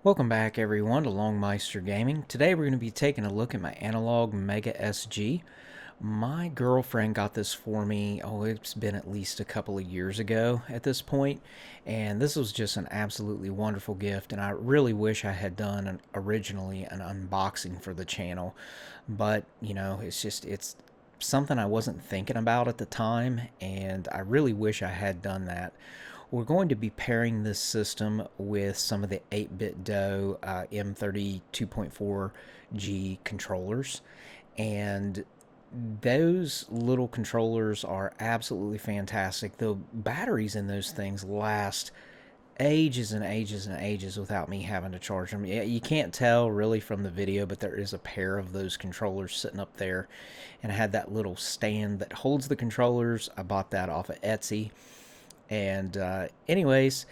Welcome back everyone to Longmeister Gaming. Today we're going to be taking a look at my Analogue Mega Sg. My girlfriend got this for me, it's been at least a couple of years ago at this point, and this was just an absolutely wonderful gift, and I really wish I had done originally an unboxing for the channel, but it's something I wasn't thinking about at the time, and I really wish I had done that. We're going to be pairing this system with some of the 8-bit DOE M30 2.4G controllers, and those little controllers are absolutely fantastic. The batteries in those things last ages and ages and ages without me having to charge them. Yeah, you can't tell really from the video, but there is a pair of those controllers sitting up there, and I had that little stand that holds the controllers. I bought that off of Etsy. And anyways,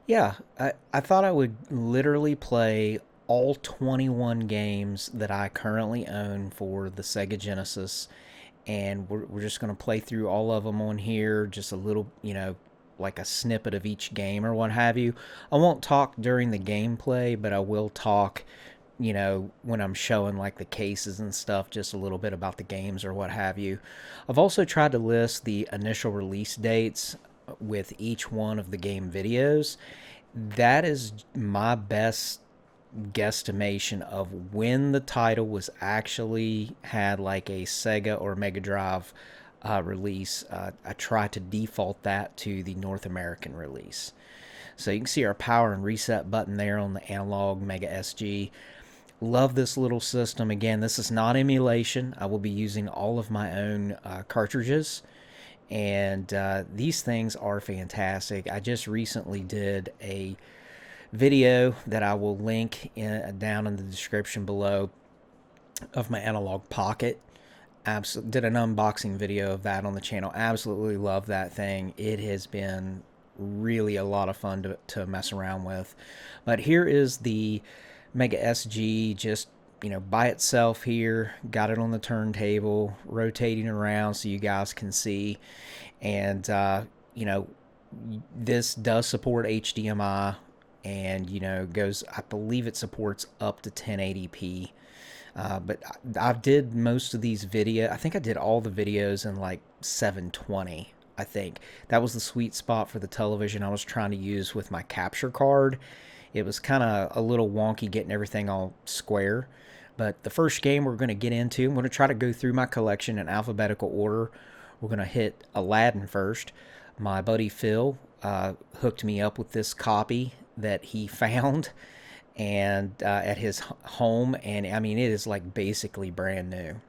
yeah, I thought I would literally play all 21 games that I currently own for the Sega Genesis. And we're just going to play through all of them on here, just a little, like a snippet of each game or what have you. I won't talk during the gameplay, but I will talk, when I'm showing like the cases and stuff, just a little bit about the games or what have you. I've also tried to list the initial release dates with each one of the game videos. That is my best guesstimation of when the title was actually had like a Sega or Mega Drive release. I try to default that to the North American release. So you can see our power and reset button there on the Analogue Mega Sg. Love this little system. Again, this is not emulation. I will be using all of my own cartridges. And these things are fantastic. I just recently did a video that I will link down in the description below of my Analog Pocket. Did an unboxing video of that on the channel. Absolutely love that thing. It has been really a lot of fun to mess around with. But here is the Mega Sg, just by itself here. Got it on the turntable, rotating around so you guys can see. And this does support HDMI, and goes, I believe it supports up to 1080p. But I did most of these I think I did all the videos in like 720. I think that was the sweet spot for the television I was trying to use with my capture card. It was kind of a little wonky getting everything all square. But the first game we're going to get into, I'm going to try to go through my collection in alphabetical order. We're going to hit Aladdin first. My buddy Phil hooked me up with this copy that he found and at his home. And I mean, it is like basically brand new.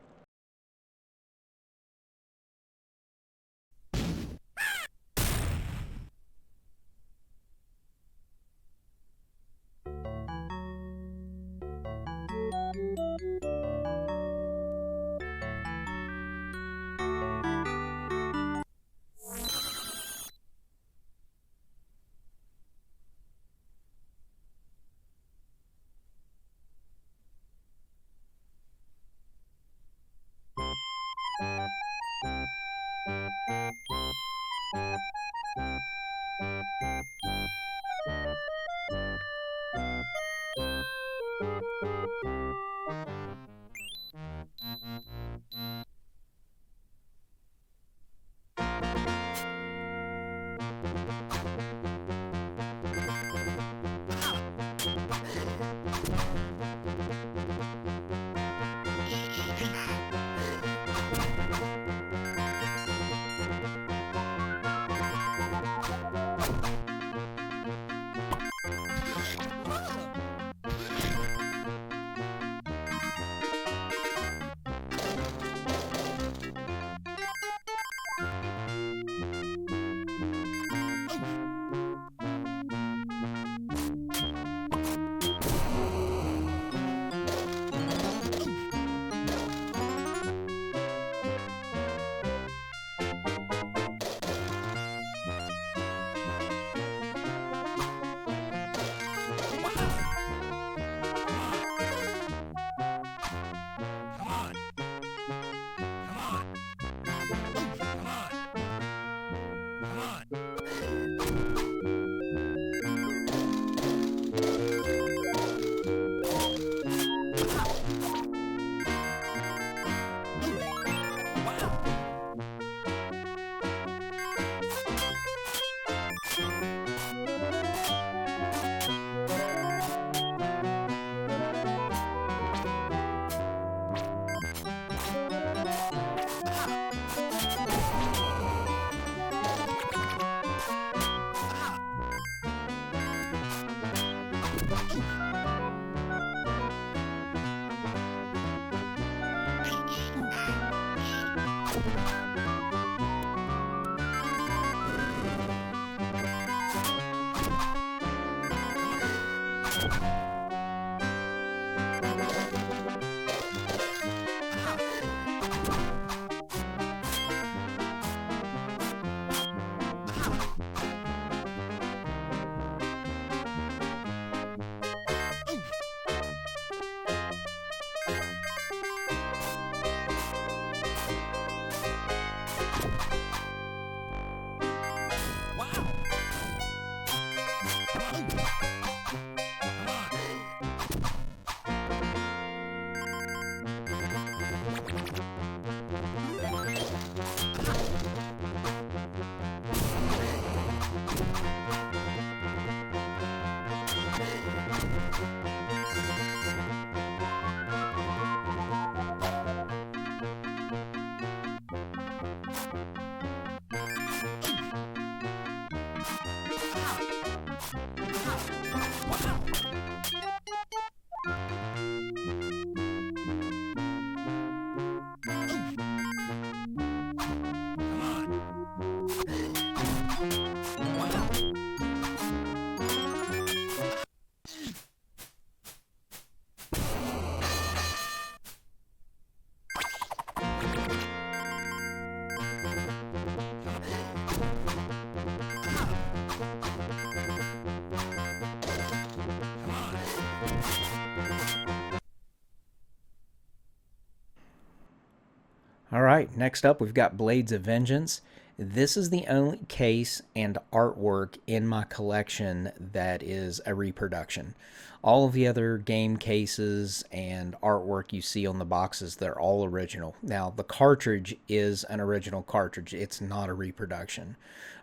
All right, next up we've got Blades of Vengeance. This is the only case and artwork in my collection that is a reproduction. All of the other game cases and artwork you see on the boxes, they're all original. Now, the cartridge is an original cartridge, it's not a reproduction.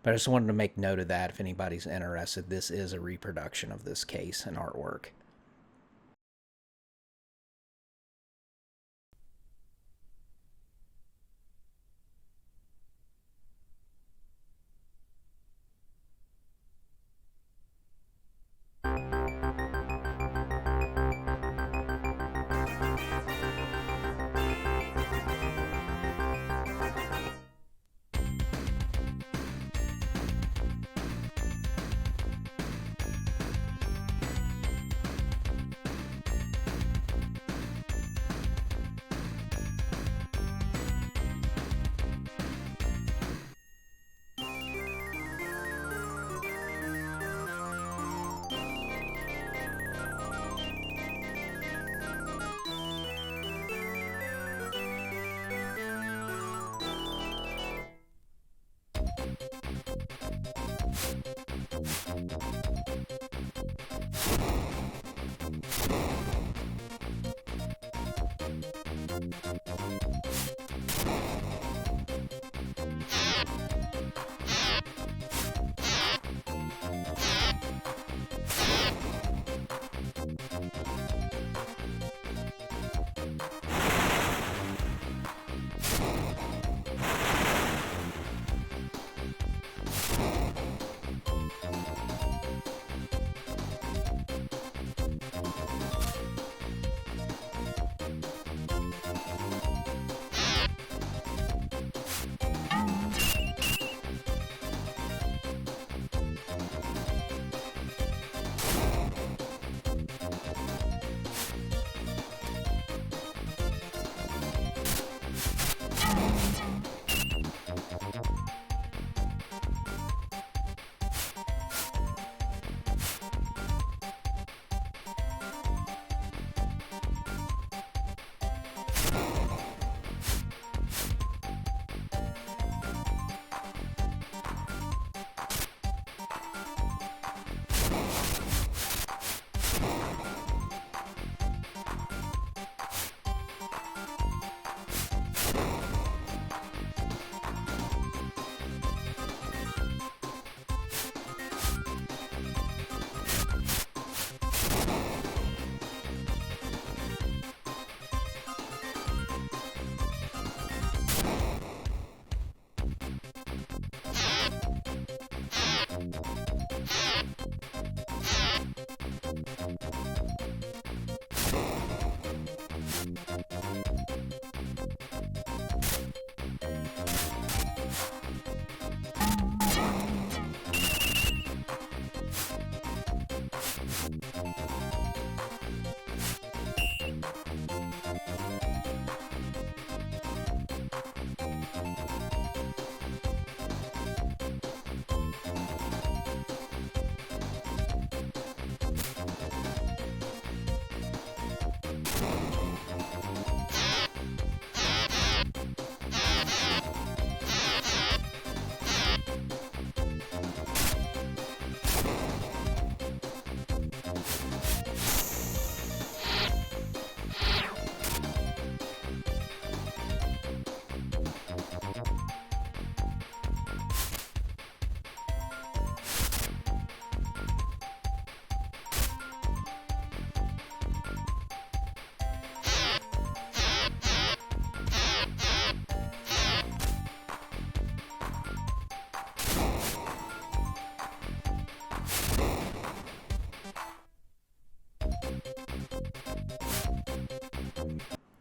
But I just wanted to make note of that if anybody's interested. This is a reproduction of this case and artwork.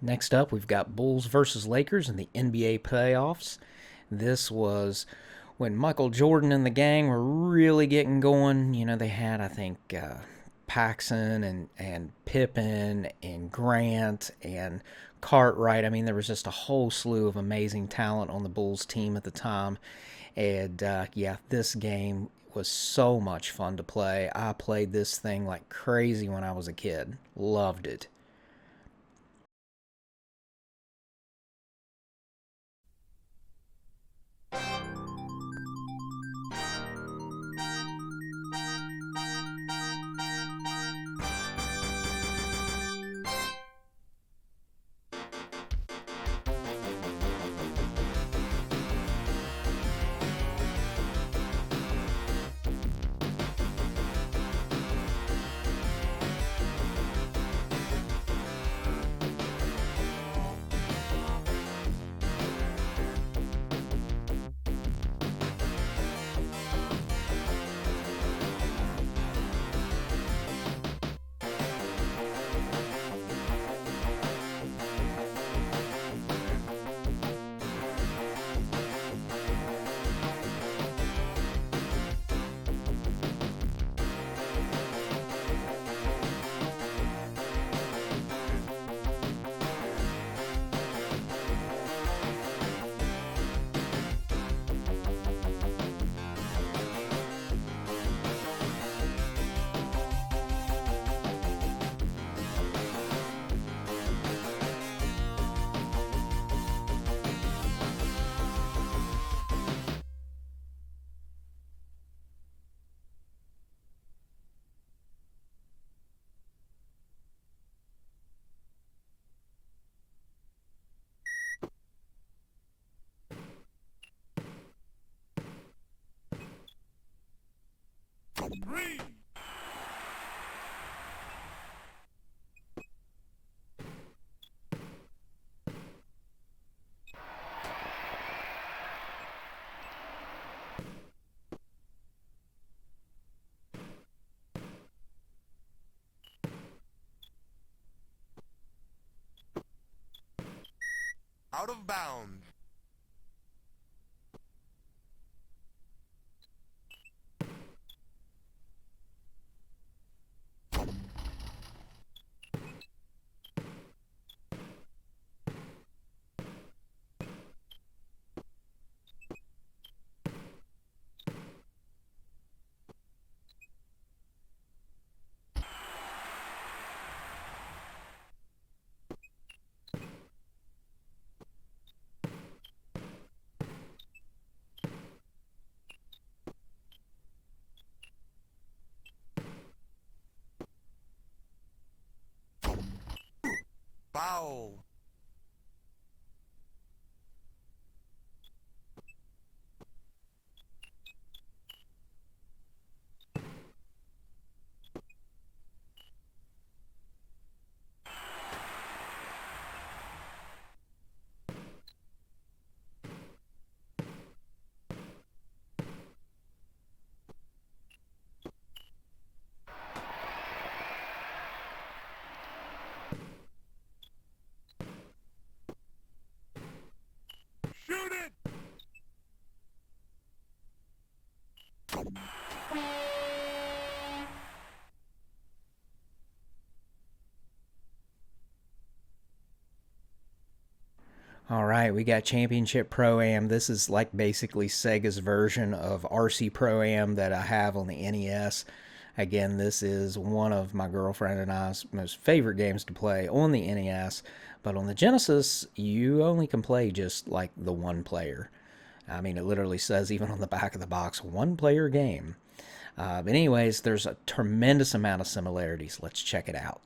Next up, we've got Bulls versus Lakers in the NBA playoffs. This was when Michael Jordan and the gang were really getting going. You know, they had, I think, Paxson and Pippen and Grant and Cartwright. I mean, there was just a whole slew of amazing talent on the Bulls team at the time. And yeah, this game was so much fun to play. I played this thing like crazy when I was a kid. Loved it. Out of bounds. Foul. Shoot it! All right, we got Championship Pro-Am. This is like basically Sega's version of RC Pro-Am that I have on the NES. Again, this is one of my girlfriend and I's most favorite games to play on the NES. But on the Genesis, you only can play just like the one player. I mean, it literally says even on the back of the box, one player game. But anyways, there's a tremendous amount of similarities. Let's check it out.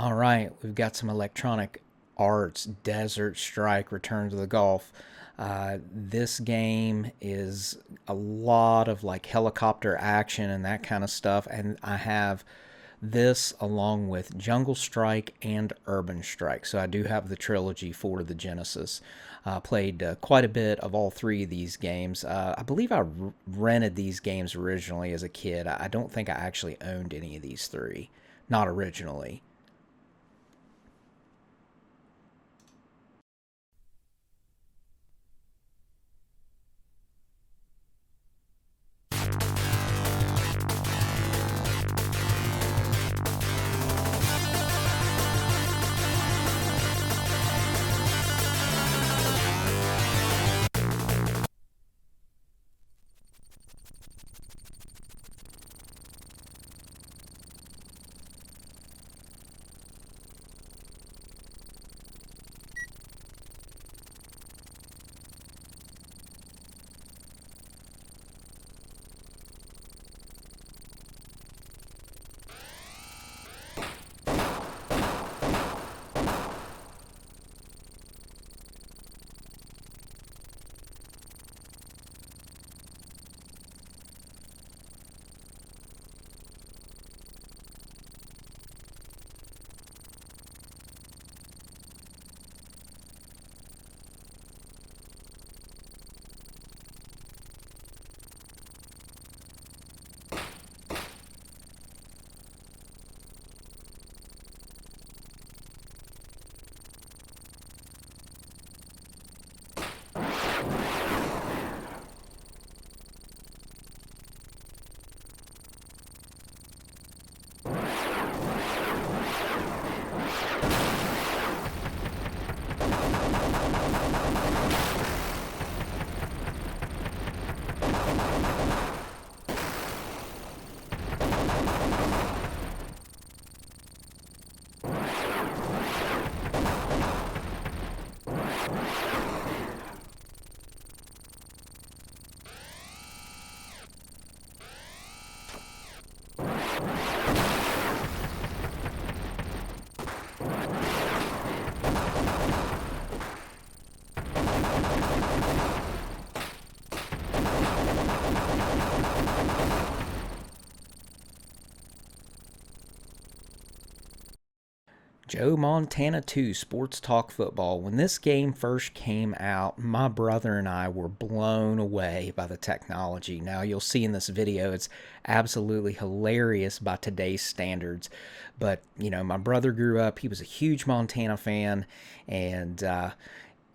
All right, we've got some Electronic Arts Desert Strike Return to the Gulf. This game is a lot of like helicopter action and that kind of stuff, and I have this along with Jungle Strike and Urban Strike. So I do have the trilogy for the Genesis. Played quite a bit of all three of these games. I believe I rented these games originally as a kid. I don't think I actually owned any of these three, not originally. Joe Montana 2 Sports Talk Football. When this game first came out, my brother and I were blown away by the technology. Now, you'll see in this video, it's absolutely hilarious by today's standards. But, my brother grew up, he was a huge Montana fan, and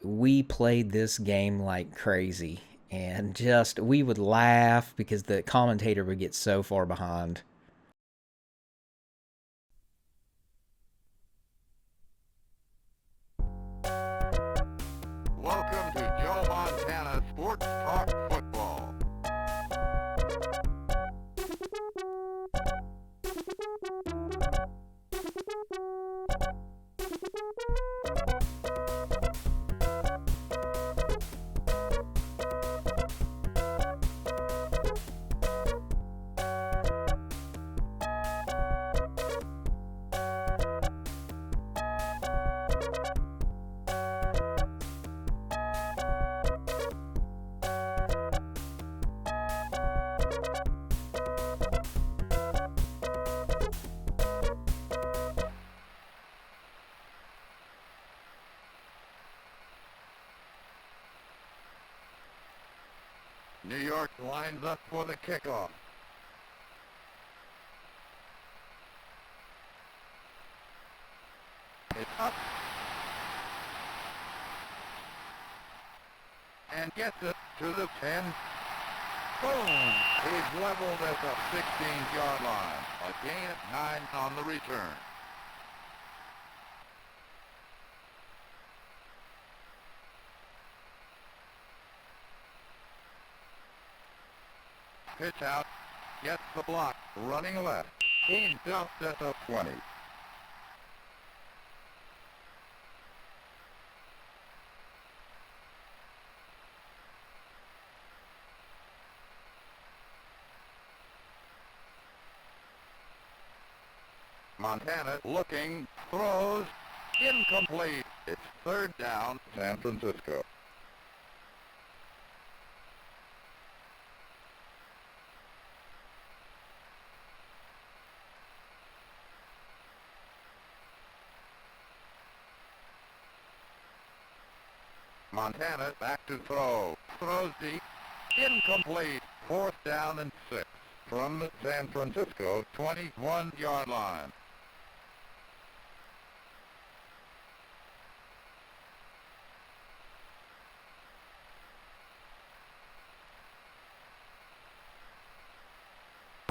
we played this game like crazy. And just, we would laugh because the commentator would get so far behind. Welcome to Joe Montana Sports Talk Football. New York lines up for the kickoff. It's up. And gets it to the 10. Boom! He's leveled at the 16-yard line. A gain of 9 on the return. Pitch out, gets the block, running left. He dumps at the 20. Montana looking, throws, incomplete. It's third down, San Francisco. Montana back to throw. Throws deep. Incomplete. Fourth down and 6 from the San Francisco 21-yard line.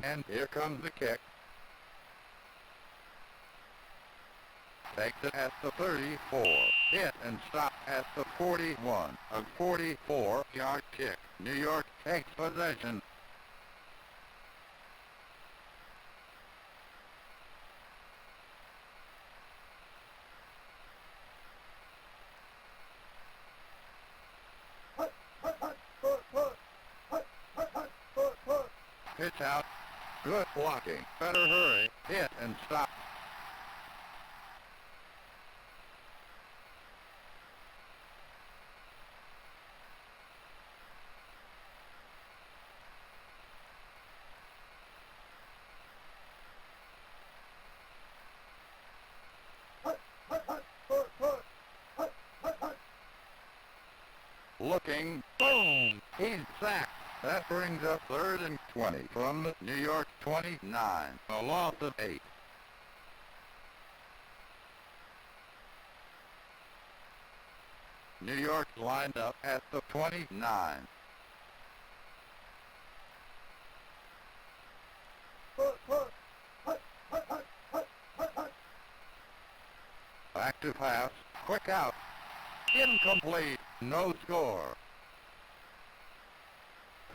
And here comes the kick. Takes it at the 34. Hit and stop at the 41. A 44-yard kick. New York takes possession. Pitch out. Good blocking. Better hurry. Hit and stop. Looking, boom! He's sacked. That brings up 3rd and 20 from the New York 29. A loss of 8. New York lined up at the 29. Back to pass. Quick out. Incomplete. No score.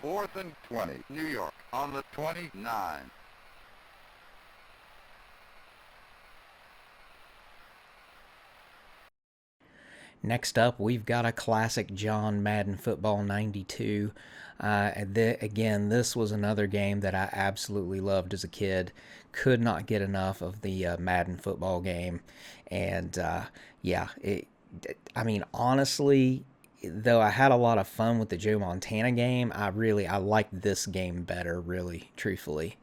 4th and 20. New York on the 29. Next up, we've got a classic John Madden Football 92. Again, this was another game that I absolutely loved as a kid. Could not get enough of the Madden football game. And yeah, I mean, honestly, though I had a lot of fun with the Joe Montana game, I liked this game better, really, truthfully.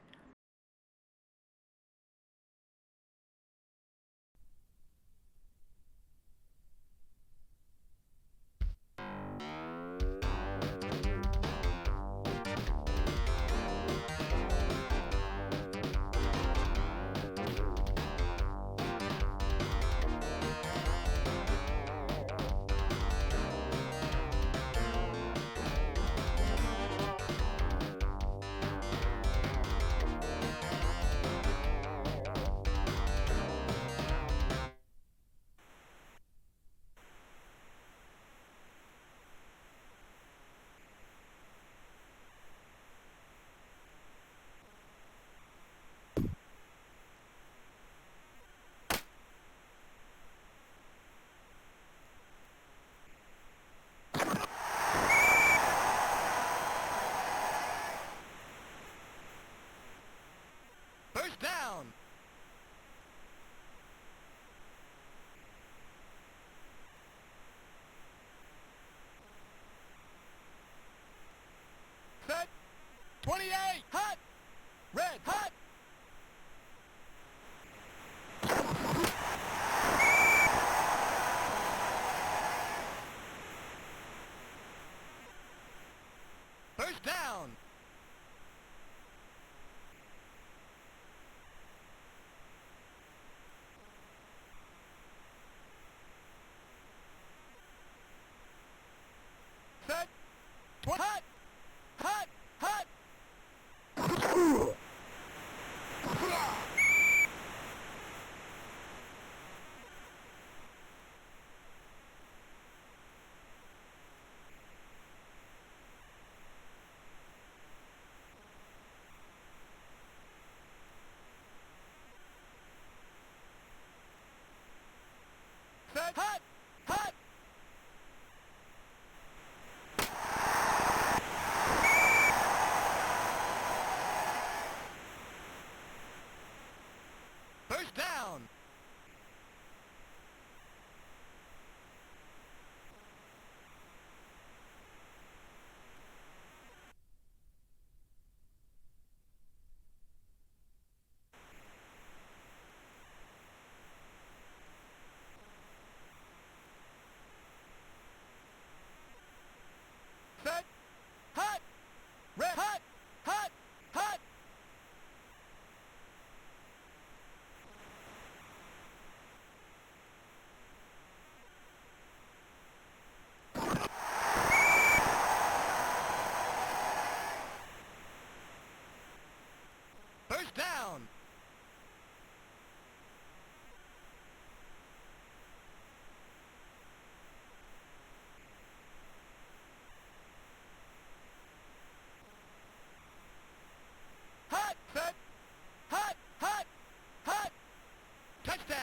First down. Set. 28. Hot. Red. Hot. First down. Set. Hot. Hot. Hot. Set. Hot. Hot. First down. set, hot, red, hot, hot, hot. First down. Hot, set, hot, hot, hot. Touchdown.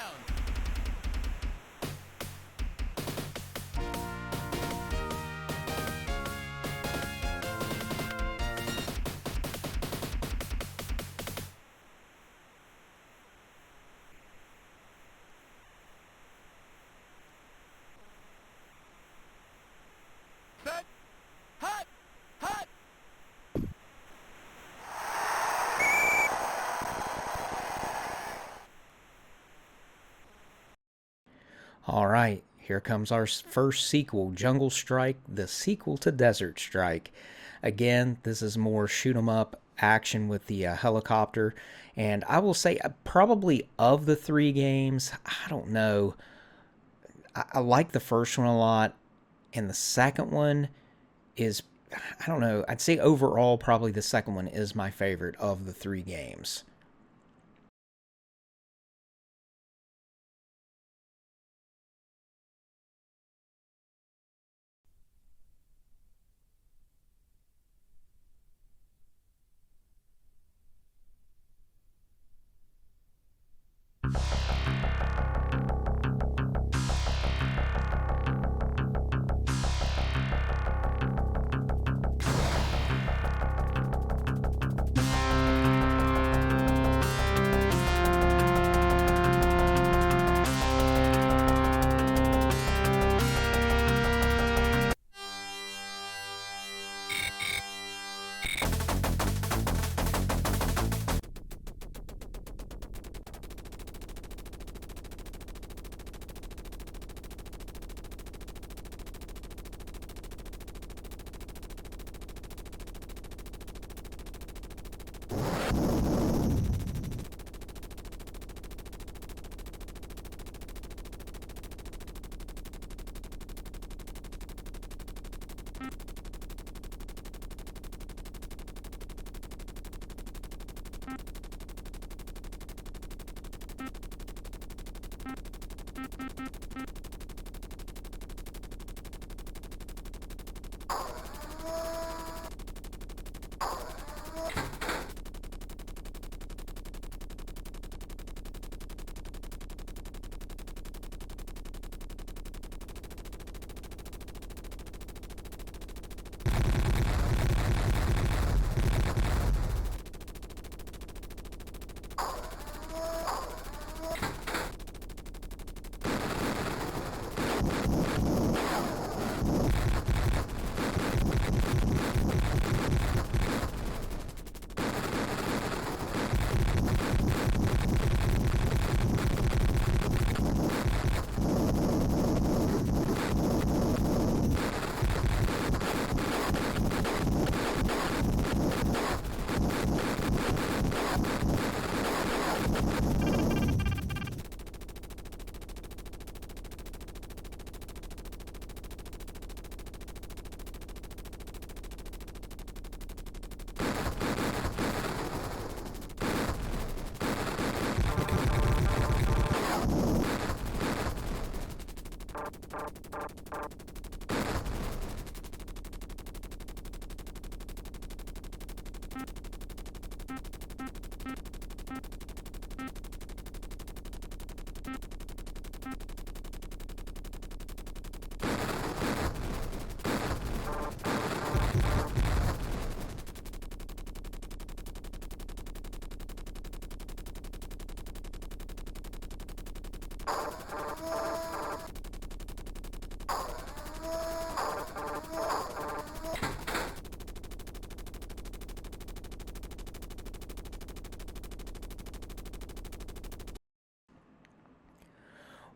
Set, hot, hot. All right, here comes our first sequel, Jungle Strike, the sequel to Desert Strike. Again, this is more shoot 'em up action with the helicopter. And I will say, probably of the three games, I don't know. I like the first one a lot, and the second one is, I don't know, I'd say overall, probably the second one is my favorite of the three games.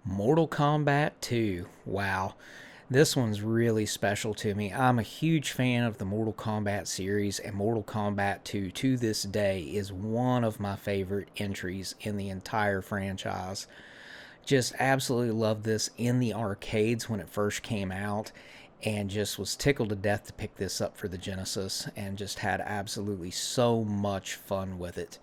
Mortal Kombat 2. Wow. This one's really special to me. I'm a huge fan of the Mortal Kombat series, and Mortal Kombat 2 to this day is one of my favorite entries in the entire franchise. Just absolutely loved this in the arcades when it first came out, and just was tickled to death to pick this up for the Genesis, and just had absolutely so much fun with it.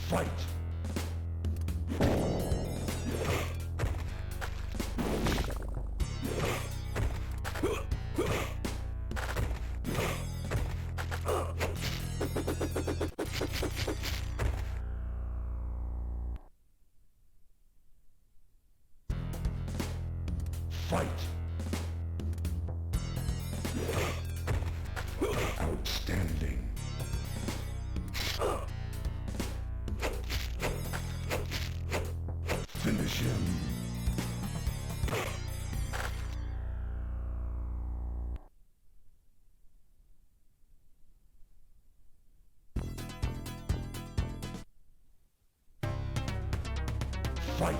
Fight! Fight! Outstanding. Finish him. Fight!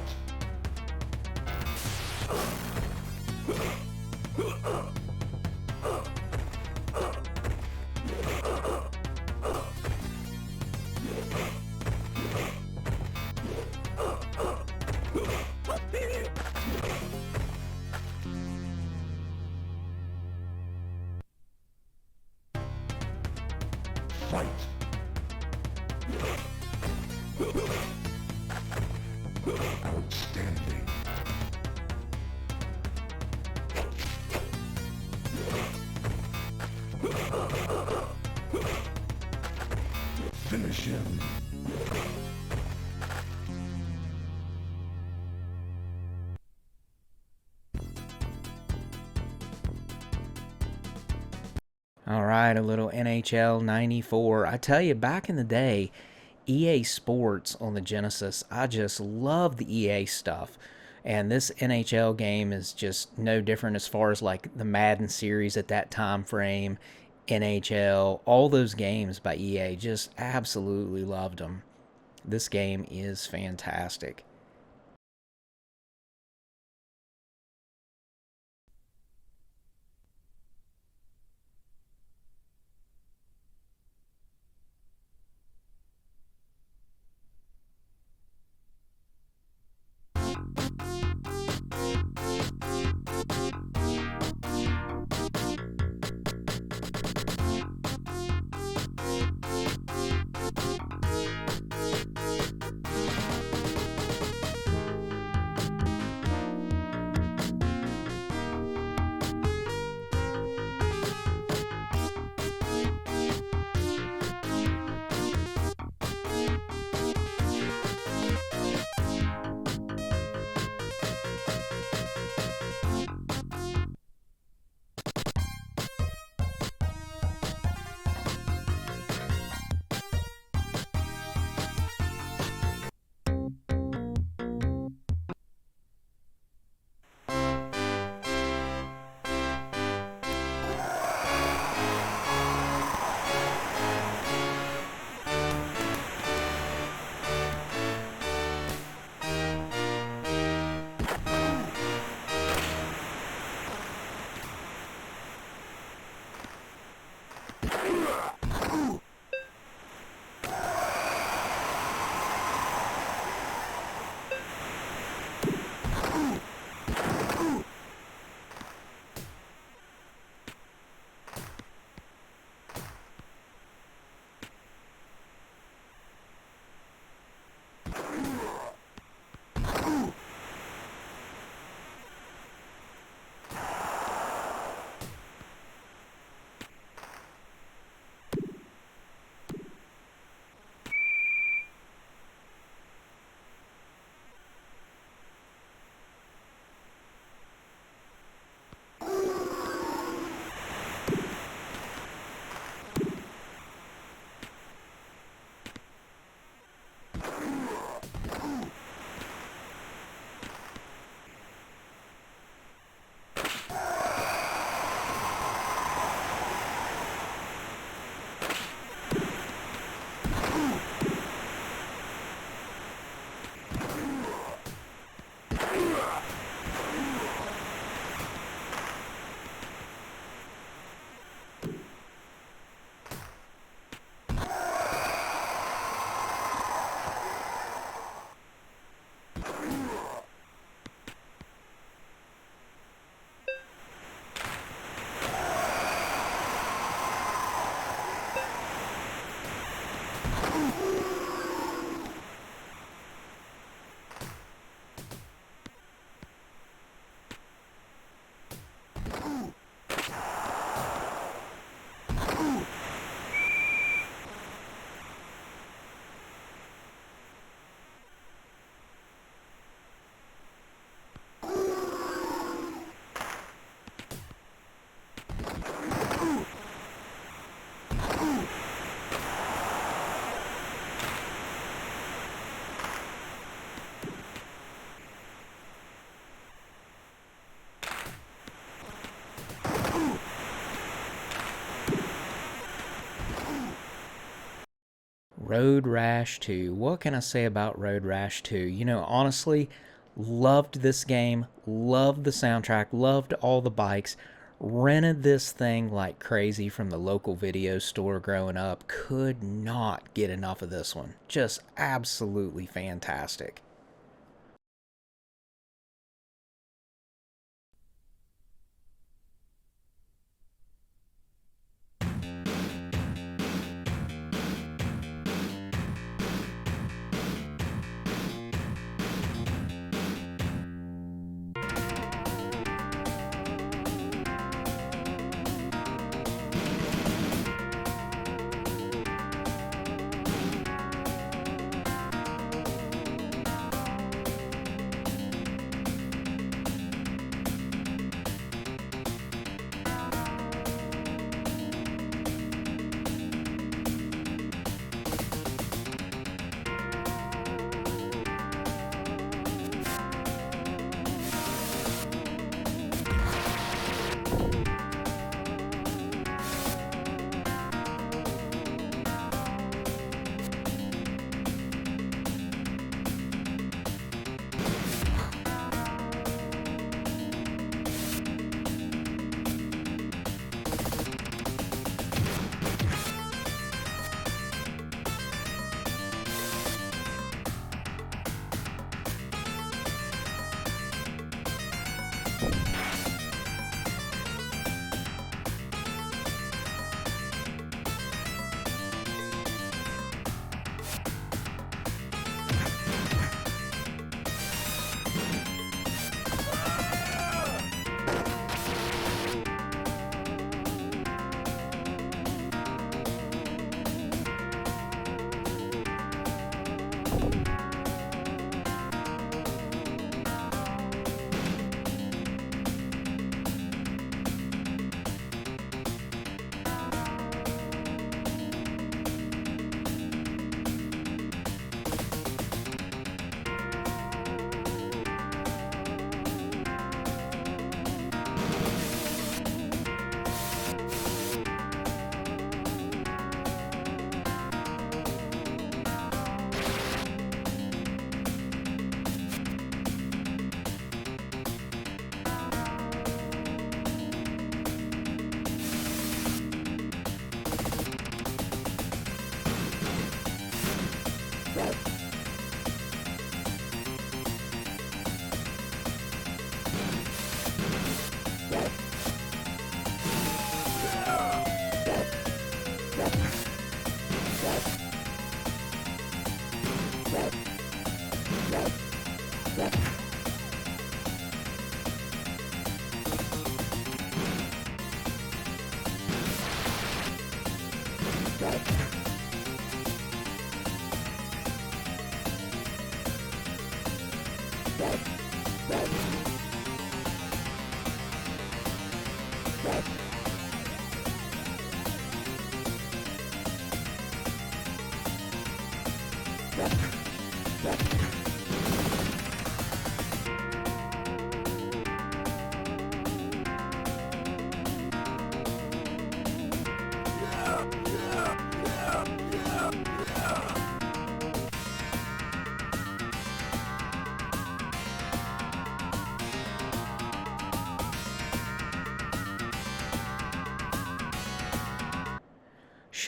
Fight! Outstanding. Finish him. All right, a little NHL 94. I tell you, back in the day, EA Sports on the Genesis, I just love the EA stuff. And this NHL game is just no different as far as like the Madden series at that time frame, NHL, all those games by EA, just absolutely loved them. This game is fantastic. Road Rash 2. What can I say about Road Rash 2? You know, honestly, loved this game, loved the soundtrack, loved all the bikes. Rented this thing like crazy from the local video store growing up. Could not get enough of this one. Just absolutely fantastic.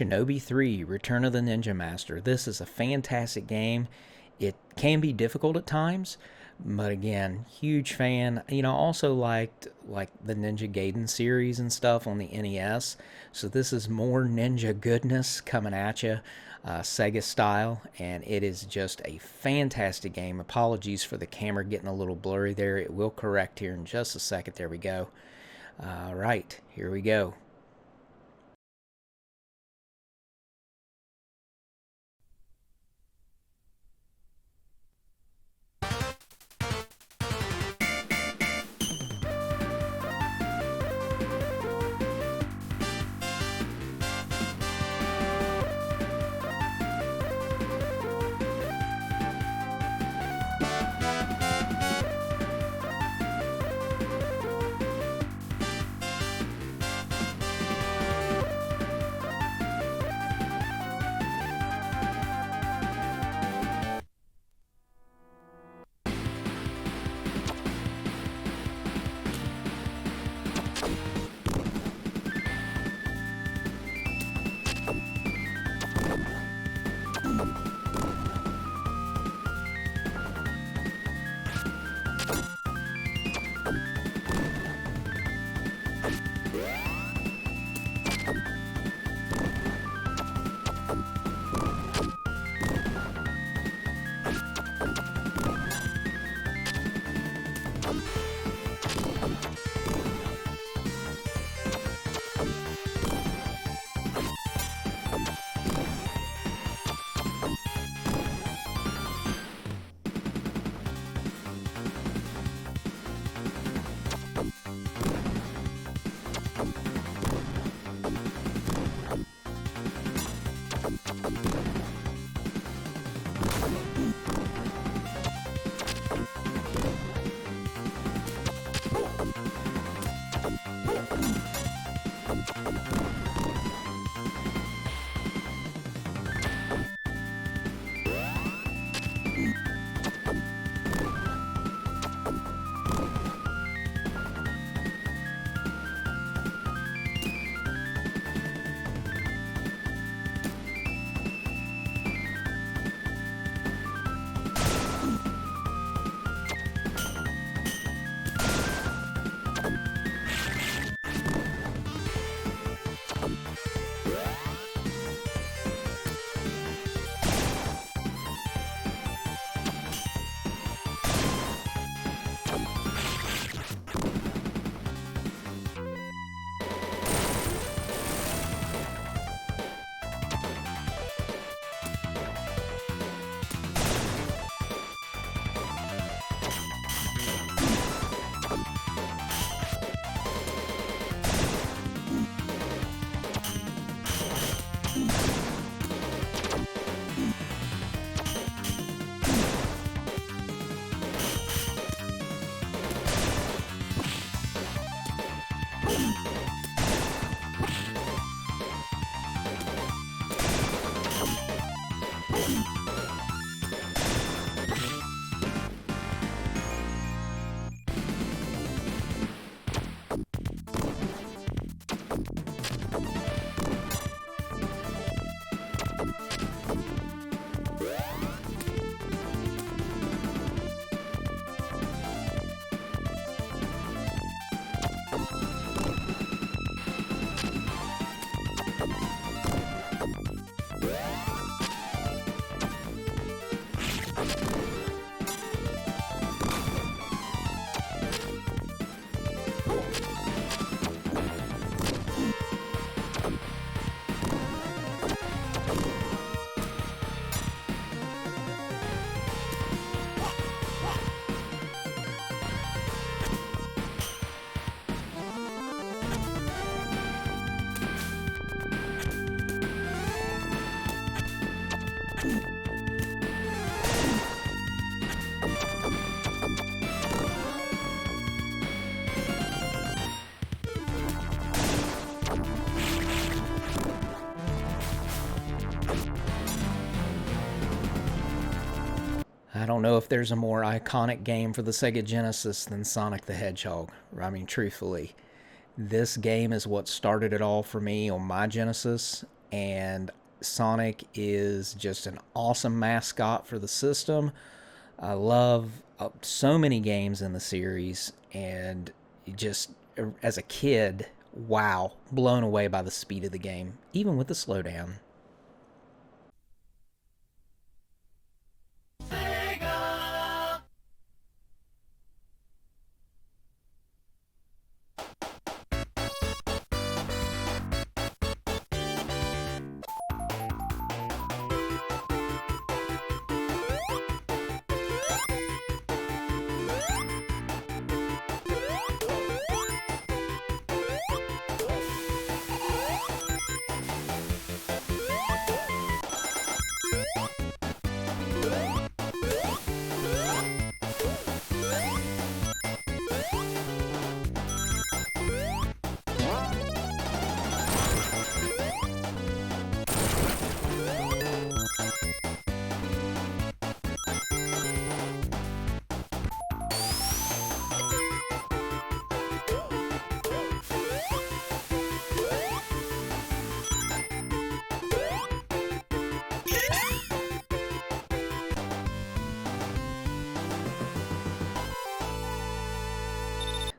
Shinobi 3 Return of the Ninja Master. This is a fantastic game. It can be difficult at times, but again, huge fan. You know, also liked like the Ninja Gaiden series and stuff on the NES. So this is more ninja goodness coming at you, Sega style, and it is just a fantastic game. Apologies for the camera getting a little blurry there. It will correct here in just a second. There we go. All right, here we go. don't know if there's a more iconic game for the Sega Genesis than Sonic the Hedgehog. I mean, truthfully, this game is what started it all for me on my Genesis, and Sonic is just an awesome mascot for the system. I love so many games in the series, and just as a kid, wow, blown away by the speed of the game, even with the slowdown. Sega!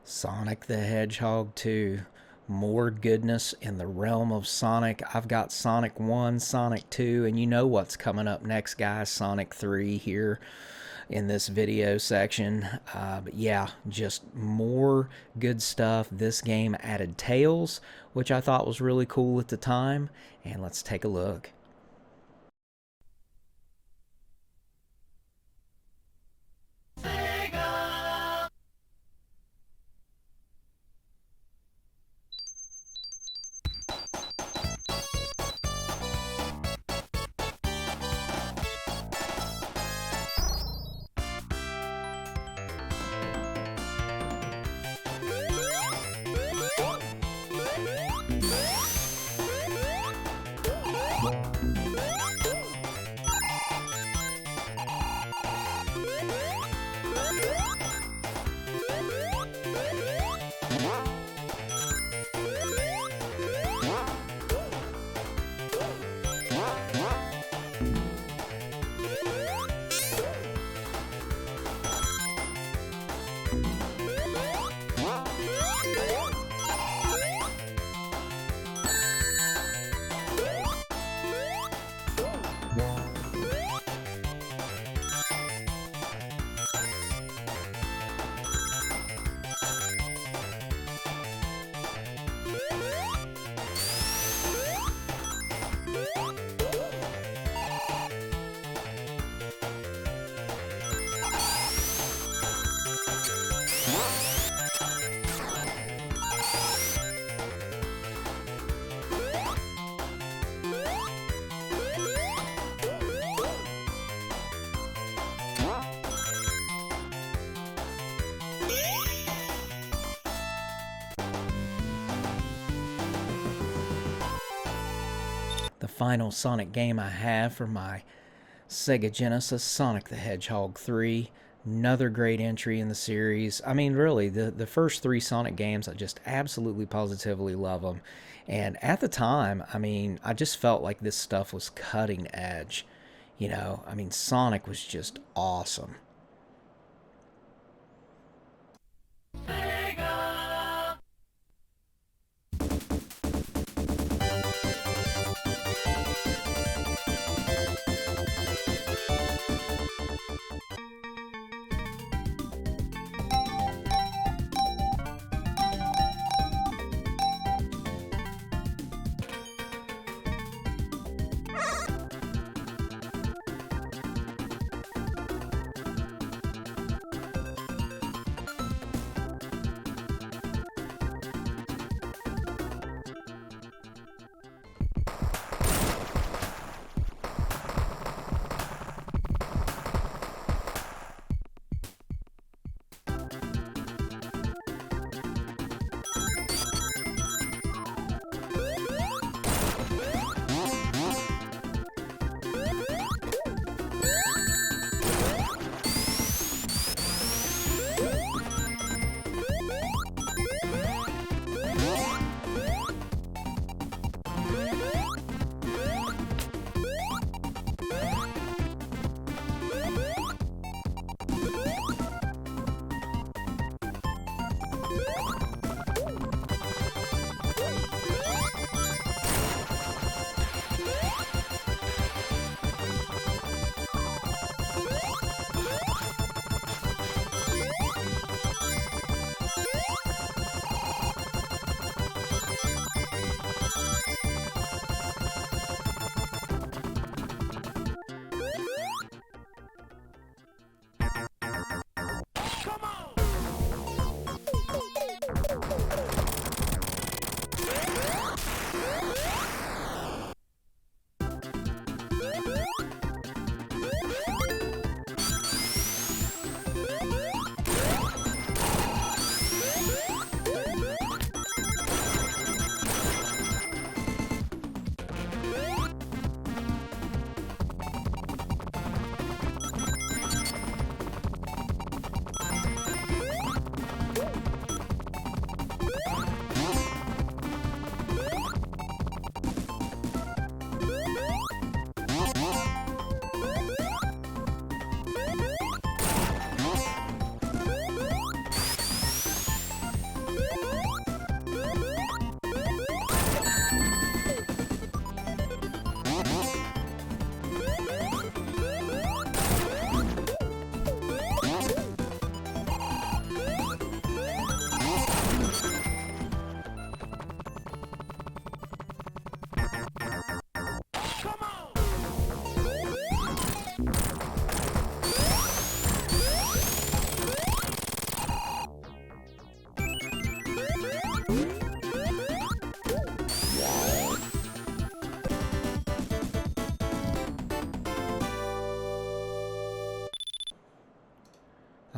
Sonic the Hedgehog 2. More goodness in the realm of Sonic. I've got Sonic 1, Sonic 2, and you know what's coming up next, guys. Sonic 3 here in this video section. But yeah, just more good stuff. This game added Tails, which I thought was really cool at the time. And let's take a look. Sega! The final Sonic game I have for my Sega Genesis, Sonic the Hedgehog 3. Another great entry in the series. I mean, really, the first three Sonic games, I just absolutely positively love them. And at the time, I mean, I just felt like this stuff was cutting edge. You know, I mean, Sonic was just awesome. Sega!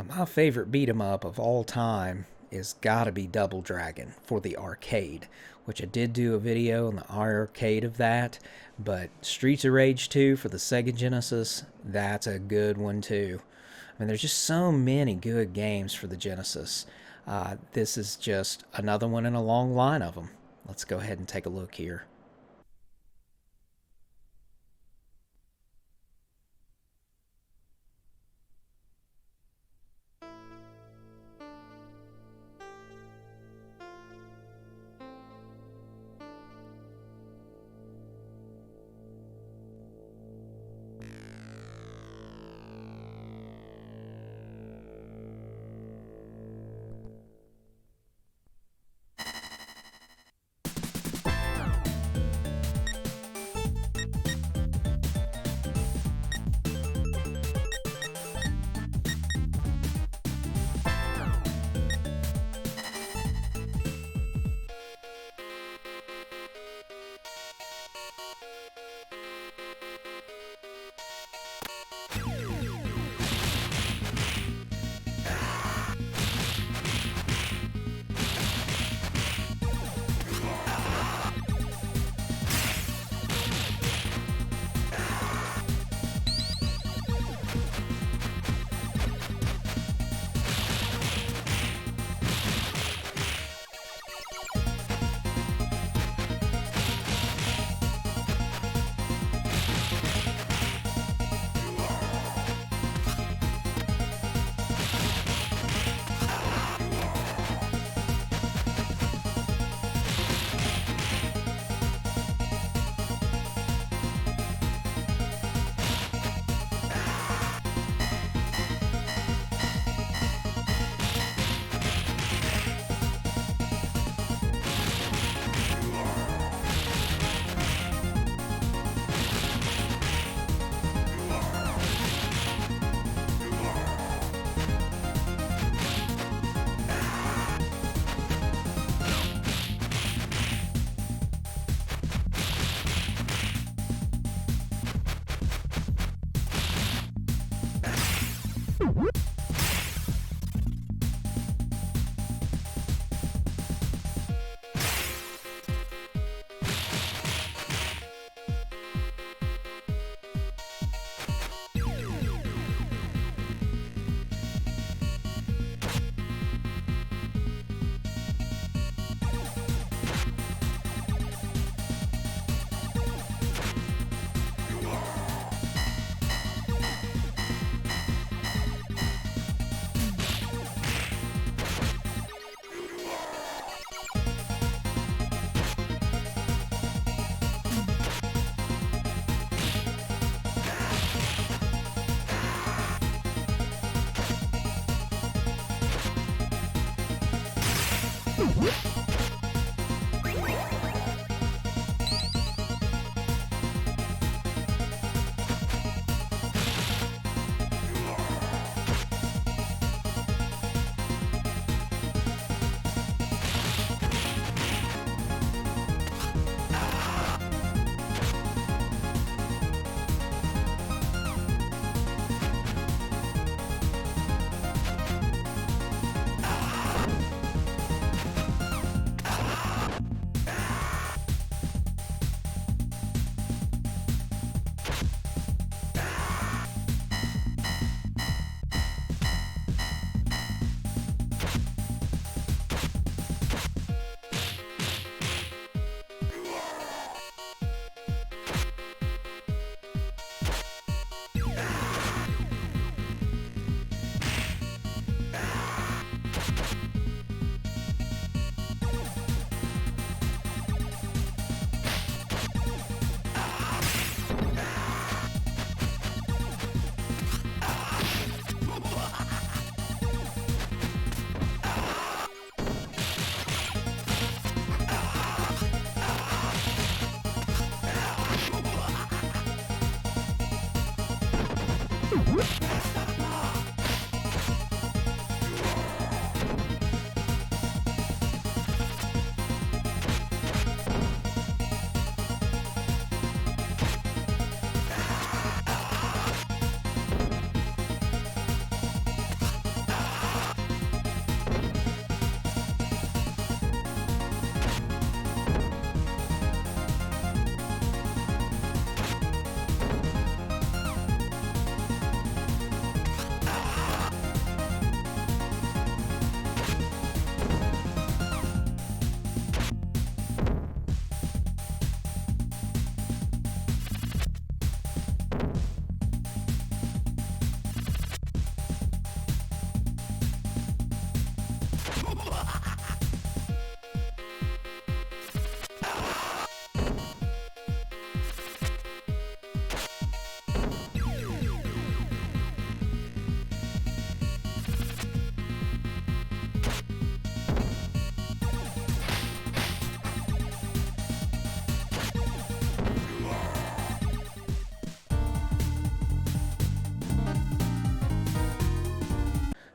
My favorite beat 'em up of all time is gotta be Double Dragon for the arcade, which I did do a video on the arcade of that, but Streets of Rage 2 for the Sega Genesis, that's a good one too. I mean, there's just so many good games for the Genesis. This is just another one in a long line of them. Let's go ahead and take a look here.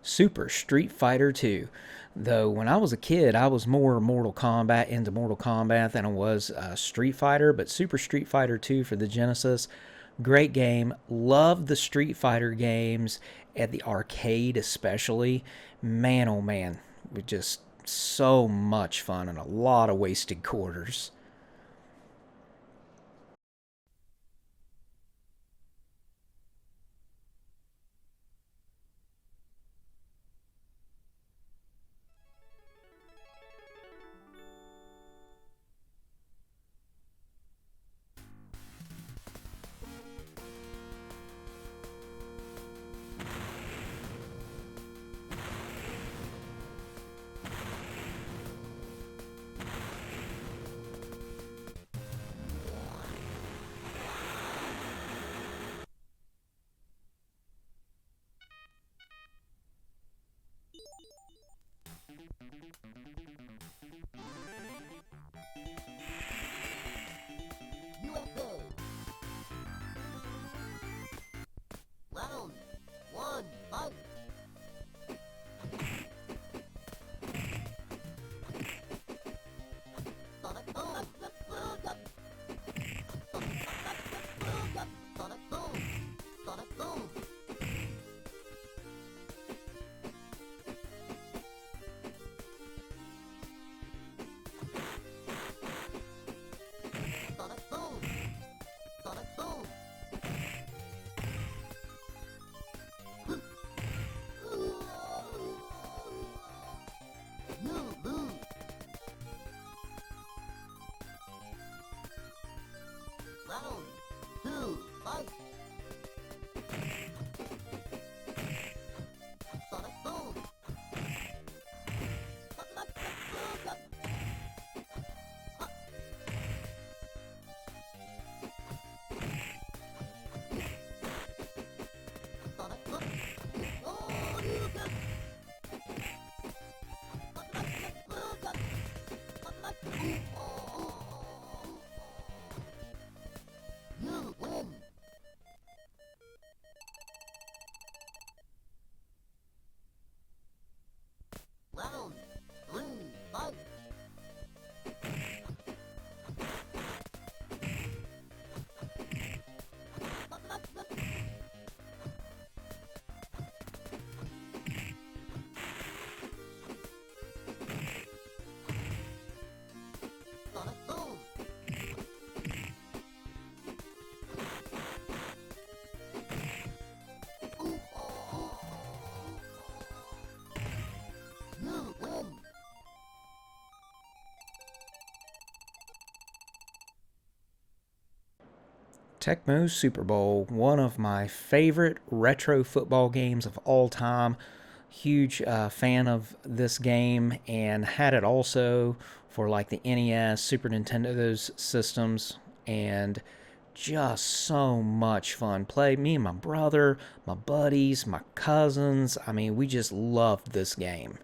Super Street Fighter II. Though when I was a kid, I was more into Mortal Kombat than I was Street Fighter. But Super Street Fighter II for the Genesis, great game. Love the Street Fighter games at the arcade, especially. Man, oh man, we just so much fun and a lot of wasted quarters. USA. Round one, fight. Sonic boom. Sonic boom. Sonic boom. Sonic boom. Sonic boom. You lose. Round two, fight. Sonic boom. Sonic boom. Oh, you got. You win. Round three, fight. Sonic boom. You win. Tecmo Super Bowl, one of my favorite retro football games of all time. Huge fan of this game and had it also for like the NES, Super Nintendo, those systems, and just so much fun. Played me and my brother, my buddies, my cousins. I mean, we just loved this game.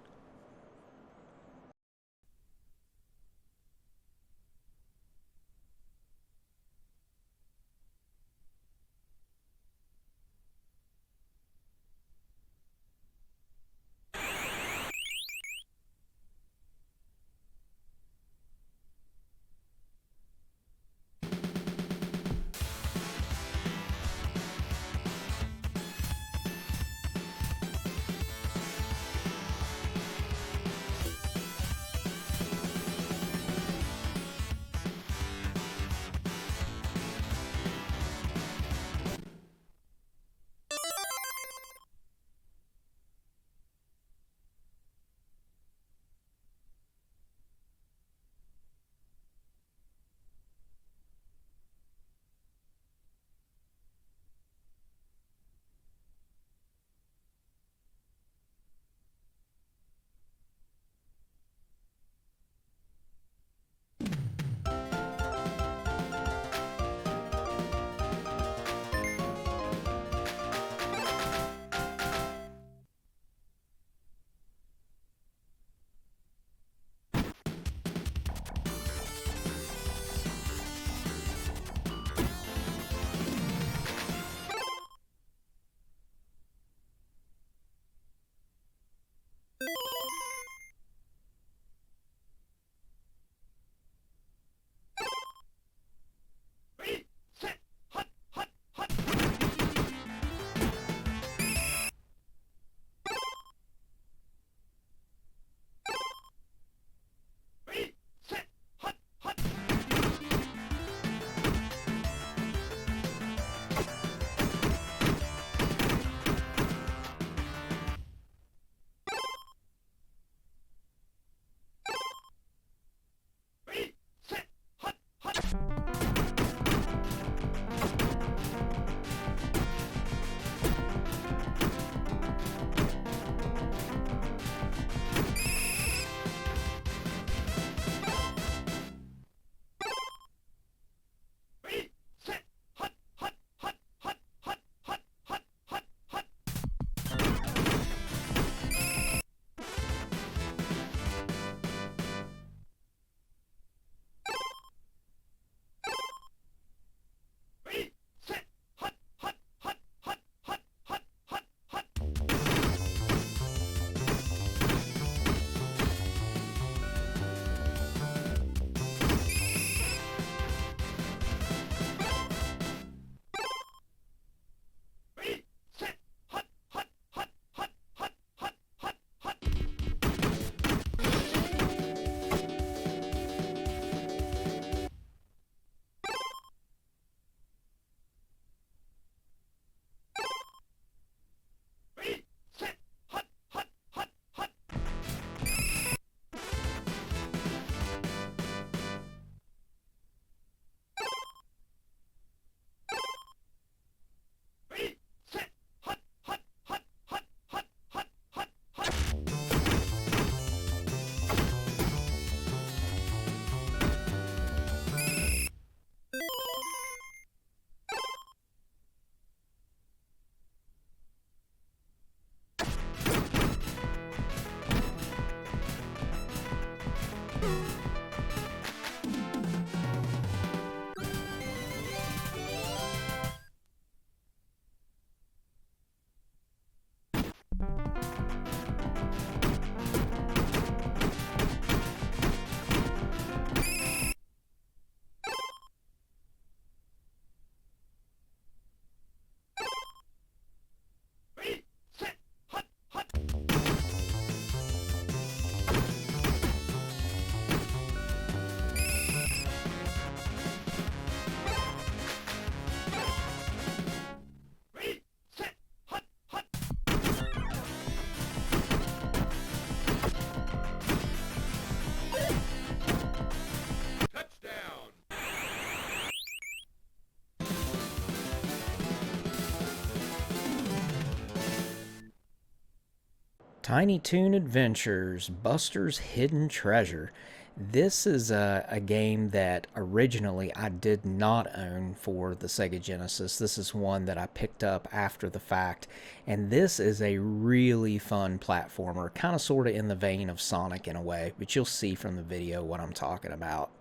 Tiny Toon Adventures, Buster's Hidden Treasure. This is a game that originally I did not own for the Sega Genesis. This is one that I picked up after the fact, and this is a really fun platformer, kind of sort of in the vein of Sonic in a way, but you'll see from the video what I'm talking about.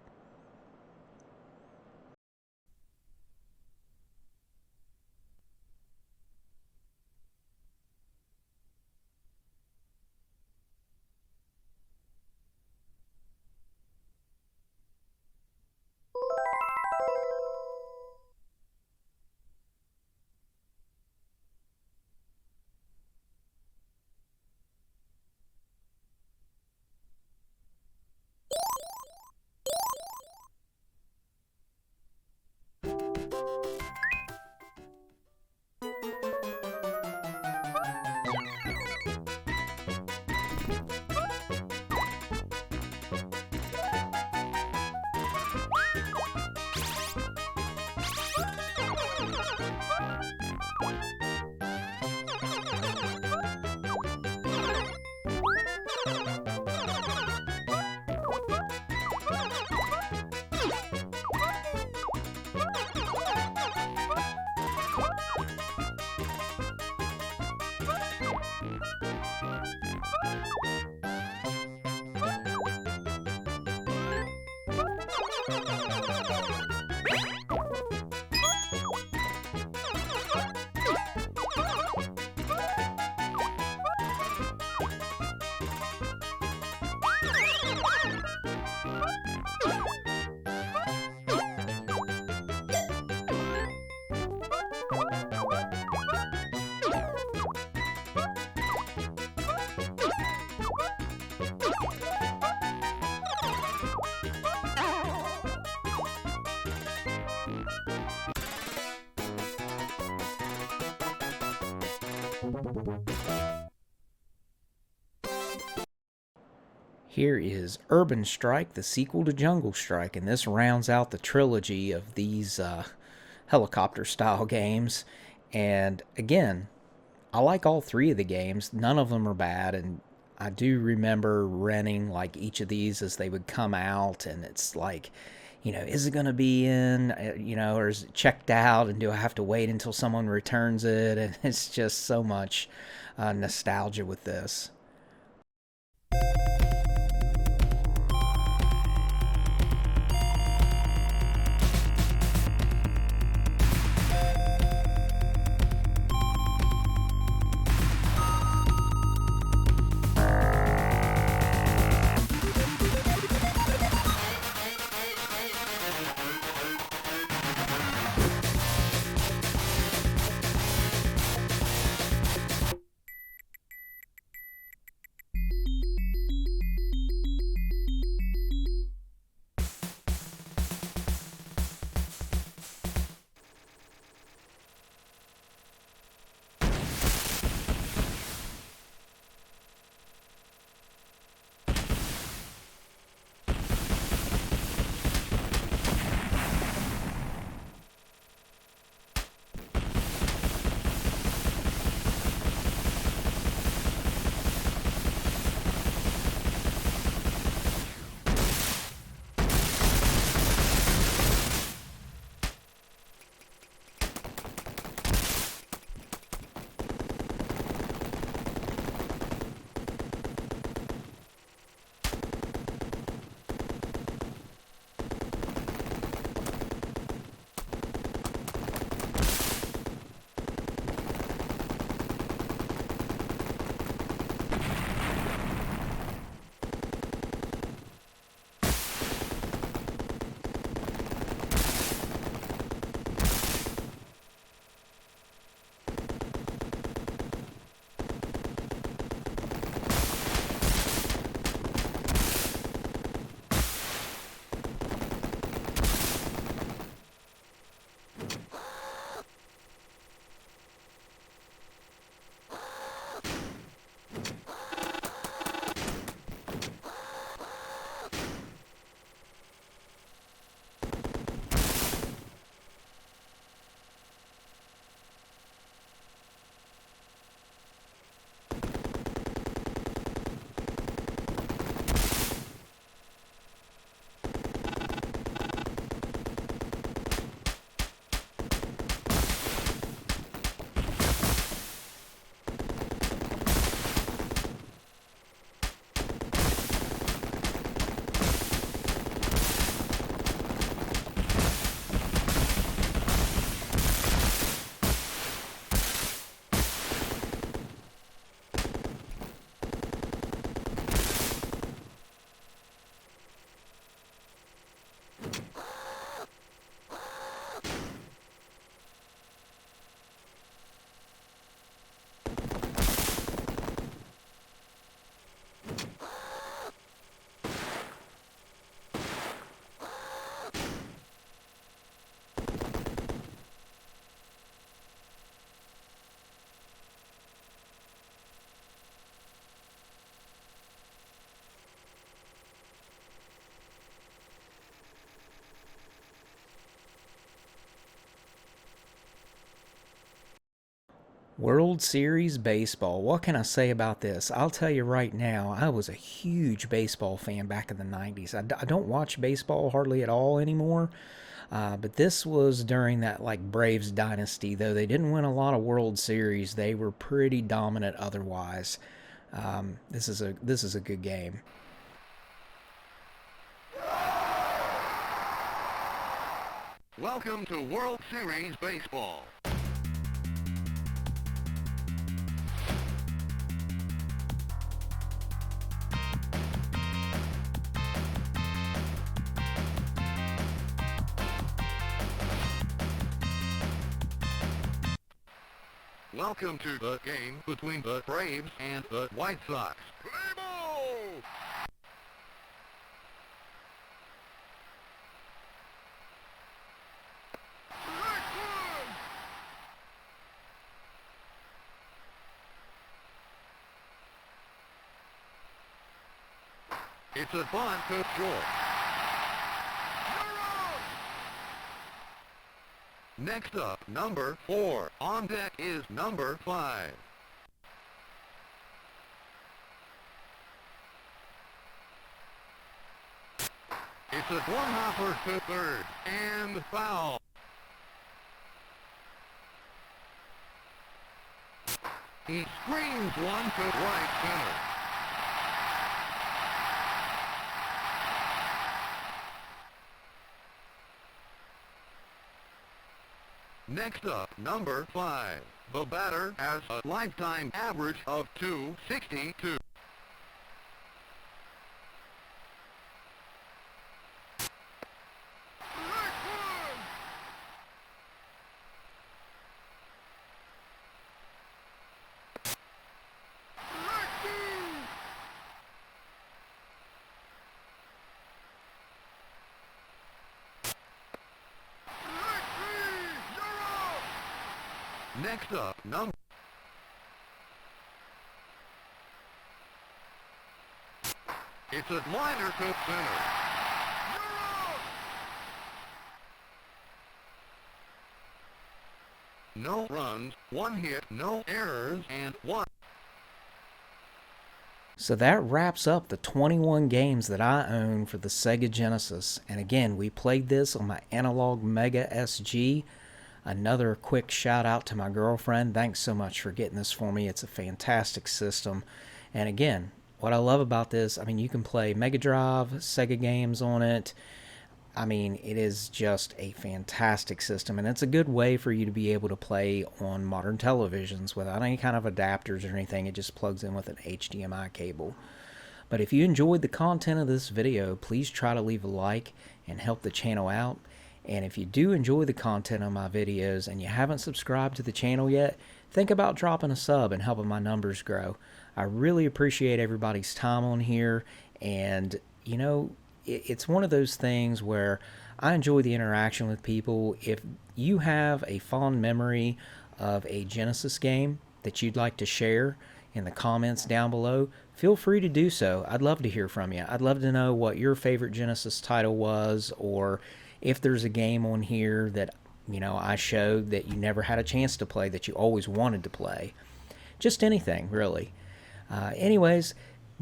Here is Urban Strike, the sequel to Jungle Strike, and this rounds out the trilogy of these helicopter-style games. And again, I like all three of the games. None of them are bad, and I do remember renting like each of these as they would come out, and it's like, is it going to be in, or is it checked out, and do I have to wait until someone returns it? And it's just so much nostalgia with this. World Series Baseball. What can I say about this? I'll tell you right now, I was a huge baseball fan back in the 90s. I don't watch baseball hardly at all anymore, but this was during that like Braves dynasty. Though they didn't win a lot of World Series, they were pretty dominant otherwise. This is a good game. Welcome to World Series Baseball. Welcome to the game between the Braves and the White Sox. Play ball! It's a bunt to short. Next up, number 4. On deck is number 5. It's a one-hopper to third, and foul. He screams one to right center. Next up, number 5. The batter has a lifetime average of .262. Next up, number... It's a liner to center. No runs, 1 hit, no errors, and 1. So that wraps up the 21 games that I own for the Sega Genesis. And again, we played this on my Analogue Mega Sg. Another quick shout out to my girlfriend. Thanks so much for getting this for me. It's a fantastic system. And again, what I love about this, I mean, you can play Mega Drive, Sega games on it. I mean, it is just a fantastic system, and it's a good way for you to be able to play on modern televisions without any kind of adapters or anything. It just plugs in with an HDMI cable. But if you enjoyed the content of this video, please try to leave a like and help the channel out. And if you do enjoy the content of my videos and you haven't subscribed to the channel yet, think about dropping a sub and helping my numbers grow. I really appreciate everybody's time on here, and you know, it's one of those things where I enjoy the interaction with people. If you have a fond memory of a Genesis game that you'd like to share in the comments down below, feel free to do so. I'd love to hear from you. I'd love to know what your favorite Genesis title was, or if there's a game on here that, you know, I showed that you never had a chance to play that you always wanted to play. Just anything, really. Anyways,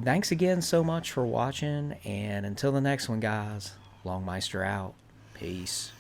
thanks again so much for watching, and until the next one, guys, Longmeister out. Peace.